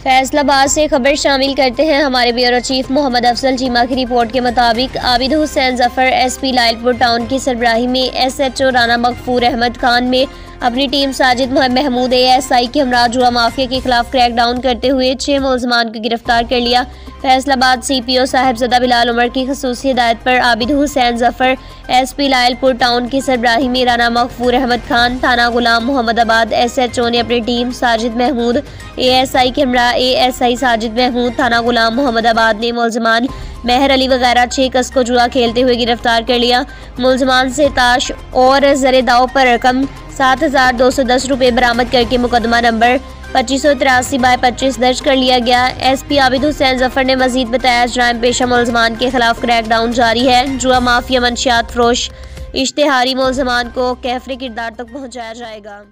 फैसलाबाद से खबर शामिल करते हैं। हमारे ब्यूरो चीफ मोहम्मद अफजल चीमा की रिपोर्ट के मुताबिक आबिद हुसैन जफर एसपी लायलपुर टाउन की सरबराही में एसएचओ राना मगफूर अहमद खान में अपनी टीम साजिद महमूद एएसआई के हमरा जुआ माफिया के खिलाफ क्रैकडाउन करते हुए 6 मुलजमान को गिरफ्तार कर लिया। फैसलाबाद सीपीओ साहिबजादा बिलाल उमर की खसूसी हिदायत पर आबिद हुसैन जफर एसपी लायलपुर टाउन की सरबराही में राना मगफूर अहमद खान थाना गुलाम मोहम्मदाबाद एसएचओ ने अपनी टीम साजिद महमूद एएसआई के हमरा एएसआई साजिद महमूद थाना गुलाम मोहम्मदाबाद ने मुलजमान मेहर अली वगैरह 6 कस को जुआ खेलते हुए गिरफ्तार कर लिया। मुलजमान से ताश और जरे दाव पर रकम 7,210 रुपये बरामद करके मुकदमा नंबर 2583/25 दर्ज कर लिया गया। एसपी आबिद हुसैन जफर ने मजीद बताया, जराइम पेशा मुलजमान के खिलाफ क्रैकडाउन जारी है। जुआ माफिया मंशियात फरोश इश्तेहारी मुलजमान को कैफरे किरदार तक पहुँचाया जाएगा।